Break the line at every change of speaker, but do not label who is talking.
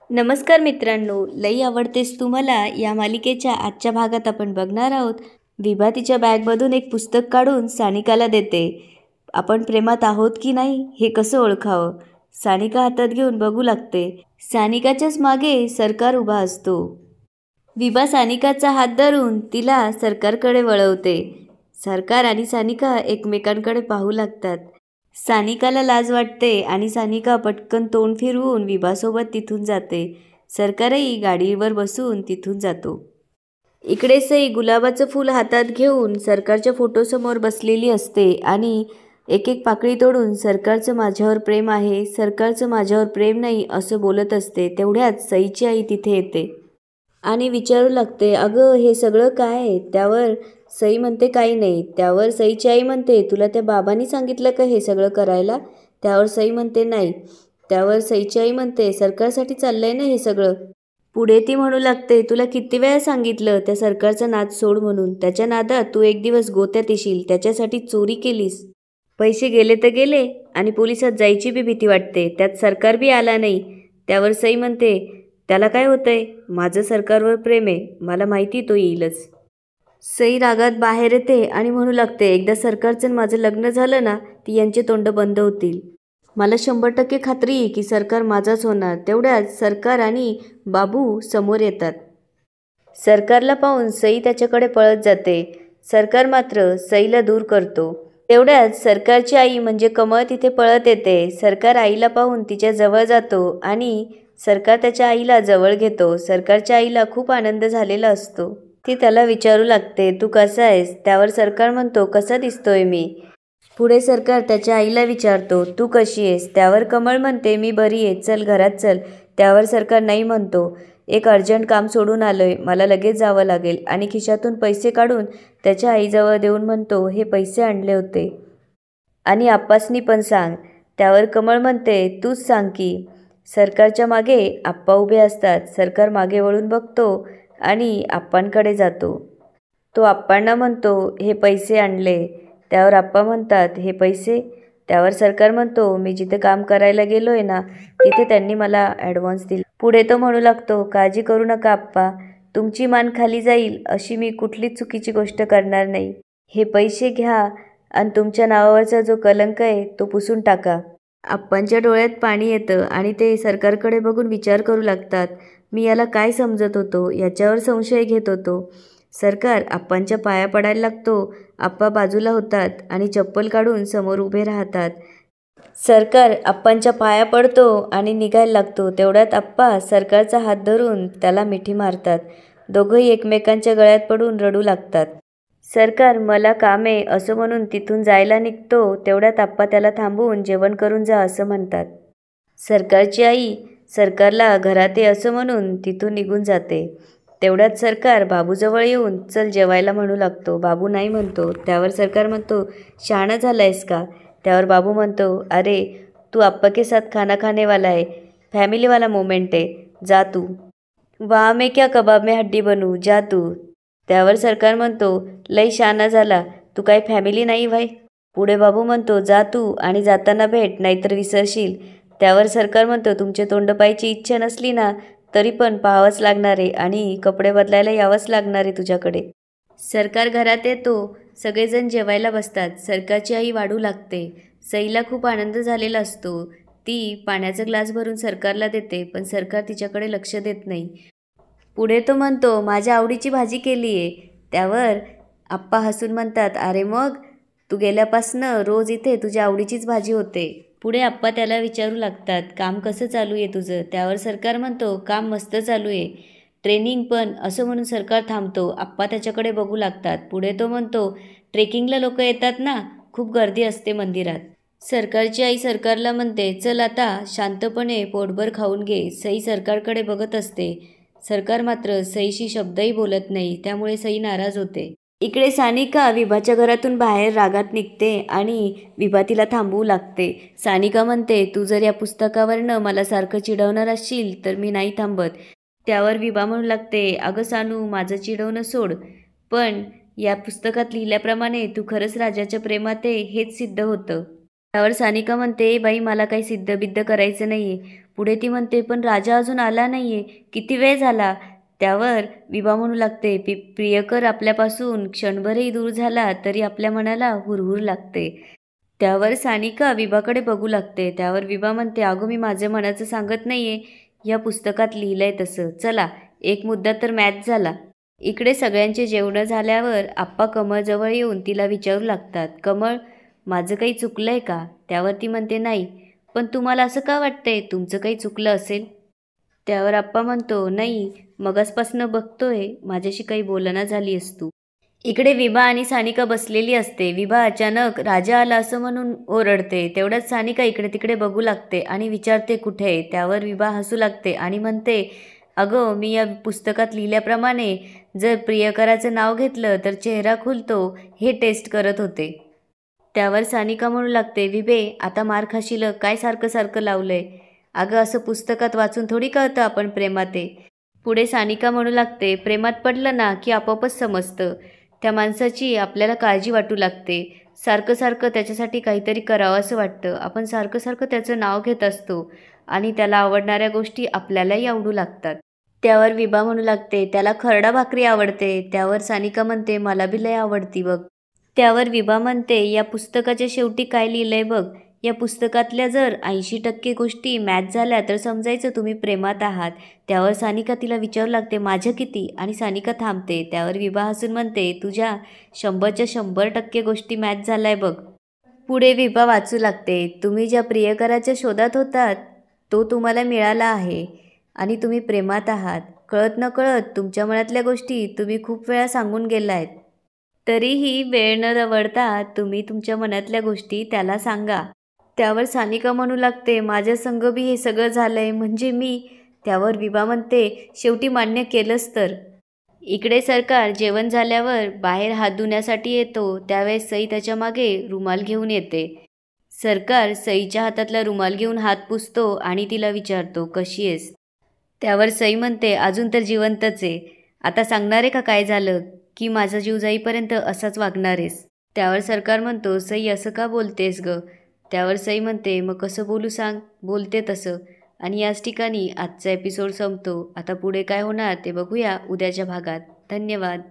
नमस्कार मित्रांनो, लई आवडतेस तू मला या मालिकेच्या आजच्या भागात आपण बघणार आहोत. विभा तिच्या बॅगमधून एक पुस्तक काढून सानिकाला देते. आपण प्रेमात आहोत की नाही हे कसं ओळखावं? सानिका हातात घेऊन बघू लागते. सानिकाच्याच मागे सरकार उभा असतो. विभा सानिकाचा हात धरून तिला सरकारकडे वळवते. सरकार आणि सानिका एकमेकांकडे पाहू लागतात. सानिकाला लाज वाटते आणि सानिका पटकन तोंड फिरवून विभासोबत तिथून जाते. सरकारही गाडीवर बसून तिथून जातो. इकडे सई गुलाबाचं फूल हातात घेऊन सरकारच्या फोटोसमोर बसलेली असते आणि एक एक पाकळी तोडून सरकारचं माझ्यावर प्रेम आहे, सरकारचं माझ्यावर प्रेम नाही असं बोलत असते. तेवढ्यात सईची आई तिथे येते आणि विचारू लागते, अगं हे सगळं काय आहे? त्यावर सई म्हणते काही नाही. त्यावर सईची आई म्हणते, तुला त्या बाबांनी सांगितलं का हे सगळं करायला? त्यावर सई म्हणते नाही. त्यावर सईची आई म्हणते, सरकारसाठी चाललंय ना हे सगळं? पुढे ती म्हणू लागते, तुला किती वेळा सांगितलं त्या सरकारचा नाद सोड म्हणून. त्याच्या नादात तू एक दिवस गोत्यात येशील. त्याच्यासाठी चोरी केलीस. पैसे गेले तर गेले आणि पोलिसात जायची बी भीती वाटते. त्यात सरकार बी आला नाही. त्यावर सई म्हणते, त्याला काय होतंय? माझं सरकारवर प्रेम आहे. मला माहिती तो येईलच. सई रागात बाहेर येते आणि म्हणू लागते, एकदा सरकारचं माझं लग्न झालं ना ती यांचे तोंड बंद होतील. मला 100% खात्री आहे की सरकार माझाच होणार. तेवढ्यात सरकार आणि बाबू समोर येतात. सरकारला पाहून सई त्याच्याकडे पळत जाते. सरकार मात्र सईला दूर करतो. तेवढ्यात सरकारची आई म्हणजे कमळ तिथे पळत येते. सरकार आईला पाहून तिच्या जवळ जातो आणि सरकार त्याच्या आईला जवळ घेतो. सरकारच्या आईला खूप आनंद झालेला असतो. ती त्याला विचारू लागते, तू कसा आहेस? त्यावर सरकार म्हणतो, कसा दिसतोय मी? पुढे सरकार त्याच्या आईला विचारतो, तू कशी आहेस? त्यावर कमळ म्हणते, मी बरी आहे, चल घरात चल. त्यावर सरकार नाही म्हणतो, एक अर्जंट काम सोडून आलोय, मला लगेच जावं लागेल. आणि खिशातून पैसे काढून त्याच्या आईजवळ देऊन म्हणतो, हे पैसे आणले होते आणि आप्पासनी पण सांग. त्यावर कमळ म्हणते, तूच सांग की. सरकारच्या मागे आप्पा उभे असतात. सरकार मागे वळून बघतो आणि आप्पांकडे जातो. तो आप्पांना म्हणतो, हे पैसे आणले. त्यावर आप्पा म्हणतात, हे पैसे? त्यावर सरकार म्हणतो, मी जिथे काम करायला गेलोय ना तिथे त्यांनी मला ॲडव्हान्स दिला. पुढे तो म्हणू लागतो, काळजी करू नका आप्पा, तुमची मान खाली जाईल अशी मी कुठलीच चुकीची गोष्ट करणार नाही. हे पैसे घ्या आणि तुमच्या नावावरचा जो कलंक आहे तो पुसून टाका. आप्पांच्या डोळ्यात पाणी येतं आणि ते सरकारकडे बघून विचार करू लागतात, मी याला काय समजत होतो? याच्यावर संशय घेत होतो. सरकार आप्पांच्या पाया पडायला लागतो. आप्पा बाजूला होतात आणि चप्पल काढून समोर उभे राहतात. सरकार आप्पांच्या पाया पडतो आणि निघायला लागतो. तेवढ्यात आप्पा सरकारचा हात धरून त्याला मिठी मारतात. दोघंही एकमेकांच्या गळ्यात पडून रडू लागतात. सरकार मला काम आहे असं म्हणून तिथून जायला निघतो. तेवढ्यात आप्पा त्याला थांबवून जेवण करून जा असं म्हणतात. सरकारची आई सरकारला घरात ये असं म्हणून तिथून निघून जाते. तेवढ्यात सरकार बाबूजवळ येऊन चल जेवायला म्हणू लागतो. बाबू नाही म्हणतो. त्यावर सरकार म्हणतो, शहाणा झालायस का? त्यावर बाबू म्हणतो, अरे तू आप्पा के साथ खाना खाने वाला है, फॅमिली वाला मोमेंट है, जा तू. वहाँ मैं क्या कबाब में हड्डी बनू, जा तू. त्यावर सरकार म्हणतो, लई शहाणा झाला, तू काय फॅमिली नाही व्हाय? पुढे बाबू म्हणतो, जा तू आणि जाताना भेट नाहीतर विसरशील. त्यावर सरकार म्हणतो, तुमचे तोंड पाहायची इच्छा नसली ना तरी पण पाहावंच लागणार आहे आणि कपडे बदलायला यावंच लागणार आहे तुझ्याकडे. सरकार घरात येतो. सगळेजण जेवायला बसतात. सरकारची आई वाढू लागते. सईला खूप आनंद झालेला असतो. ती पाण्याचा ग्लास भरून सरकारला देते पण सरकार तिच्याकडे लक्ष देत नाही. पुढे तो म्हणतो, माझ्या आवडीची भाजी केली आहे. त्यावर आप्पा हसून म्हणतात, अरे मग तू गेल्यापासनं रोज इथे तुझ्या आवडीचीच भाजी होते. पुढे आप्पा त्याला विचारू लागतात, काम कसं चालू आहे तुझं? त्यावर सरकार म्हणतो, काम मस्त चालू आहे, ट्रेनिंग पण असं म्हणून सरकार थांबतो. आप्पा त्याच्याकडे बघू लागतात. पुढे तो म्हणतो, ट्रेकिंगला लोक येतात ना, खूप गर्दी असते मंदिरात. सरकारची आई सरकारला म्हणते, चल आता शांतपणे पोटभर खाऊन घे. सई सरकारकडे बघत असते. सरकार मात्र सईशी शब्दही बोलत नाही. त्यामुळे सई नाराज होते. इकडे सानिका विभाच्या घरातून बाहेर रागात निघते आणि विभा तिला थांबवू लागते. सानिका म्हणते, तू जर या पुस्तकावरनं मला सारखं चिडवणार असशील तर मी नाही थांबत. त्यावर विभा म्हणू लागते, अगं सानू, माझं चिडवणं सोड, पण या पुस्तकात लिहिल्याप्रमाणे तू खरंच राजाच्या प्रेमात आहे हेच सिद्ध होतं. त्यावर सानिका म्हणते, बाई मला काही सिद्धबिद्ध करायचं नाही आहे. पुढे ती म्हणते, पण राजा अजून आला नाही आहे, किती वेळ झाला. त्यावर विभा म्हणू लागते, प्रियकर आपल्यापासून क्षणभरही दूर झाला तरी आपल्या मनाला हुरहुर लागते. त्यावर सानिका विभाकडे बघू लागते. त्यावर विभा म्हणते, अगं मी माझं मनाचं सांगत नाही आहे, या पुस्तकात लिहिलंय तसं. चला, एक मुद्दा तर मॅच झाला. इकडे सगळ्यांचे जेवणं झाल्यावर आप्पा कमळजवळ येऊन तिला विचारू लागतात, कमळ, माझं काही चुकलं आहे का. त्यावर ती म्हणते, नाही, पण तुम्हाला असं का वाटतंय तुमचं काही चुकलं असेल. त्यावर आप्पा म्हणतो, नाही, मगासपासनं बघतोय माझ्याशी काही बोलणं झाली असतो. इकडे विभा आणि सानिका बसलेली असते. विभा अचानक राजा आला असं म्हणून ओरडते. तेवढ्यात सानिका इकडे तिकडे बघू लागते आणि विचारते, कुठे. त्यावर विभा हसू लागते आणि म्हणते, अगं मी या पुस्तकात लिहिल्याप्रमाणे जर प्रियकराचं नाव घेतलं तर चेहरा खुलतो हे टेस्ट करत होते. त्यावर सानिका म्हणू लागते, विभे, आता मार खाशील, काय सारखं सारखं लावलंय. अगं असं पुस्तकात वाचून थोडी कळतं आपण प्रेमात आहे. पुढे सानिका म्हणू लागते, प्रेमात पडलं ना की आपोआपच समजतं. त्या माणसाची आपल्याला काळजी वाटू लागते. सारखं सारखं त्याच्यासाठी काहीतरी करावं असं वाटतं. आपण सारखं सारखं त्याचं नाव घेत असतो आणि त्याला आवडणाऱ्या गोष्टी आपल्यालाही आवडू लागतात. त्यावर विभा म्हणू लागते, त्याला खरडा भाकरी आवडते. त्यावर सानिका म्हणते, मला बी लय आवडती बघ. त्यावर विभा म्हणते, या पुस्तकाच्या शेवटी काय लिहिलंय बघ. या पुस्तकातल्या जर 80% गोष्टी मॅच झाल्या तर समजायचं तुम्ही प्रेमात आहात. त्यावर सानिका तिला विचारू लागते, माझ्या किती. आणि सानिका थांबते. त्यावर विभा हसून म्हणते, तुझ्या 100च्या 100% गोष्टी मॅच झालाय बघ. पुढे विभा वाचू लागते, तुम्ही ज्या प्रियकराच्या शोधात होतात तो तुम्हाला मिळाला आहे आणि तुम्ही प्रेमात आहात. कळत न कळत तुमच्या मनातल्या गोष्टी तुम्ही खूप वेळा सांगून गेलायत. तरीही वेळ न दवडता तुम्ही तुमच्या मनातल्या गोष्टी त्याला सांगा. त्यावर सानिका म्हणू लागते, माझ्या संग बी हे सगळं झालंय म्हणजे मी. त्यावर विभा म्हणते, शेवटी मान्य केलंच तर. इकडे सरकार जेवण झाल्यावर बाहेर हात धुण्यासाठी येतो. त्यावेळेस सई त्याच्या मागे रुमाल घेऊन येते. सरकार सईच्या हातातला रुमाल घेऊन हात पुसतो आणि तिला विचारतो, कशी आहेस. त्यावर सई म्हणते, अजून तर जिवंतच आहे. आता सांगणार आहे का काय झालं, की माझा जीव जाईपर्यंत असाच वागणार आहेस. त्यावर सरकार म्हणतो, सई असं का बोलतेस ग. त्यावर सई म्हणते, मग कसं बोलू सांग, बोलते तसं. आणि याच ठिकाणी आजचा एपिसोड संपतो. आता पुढे काय होणार ते बघूया उद्याच्या भागात. धन्यवाद.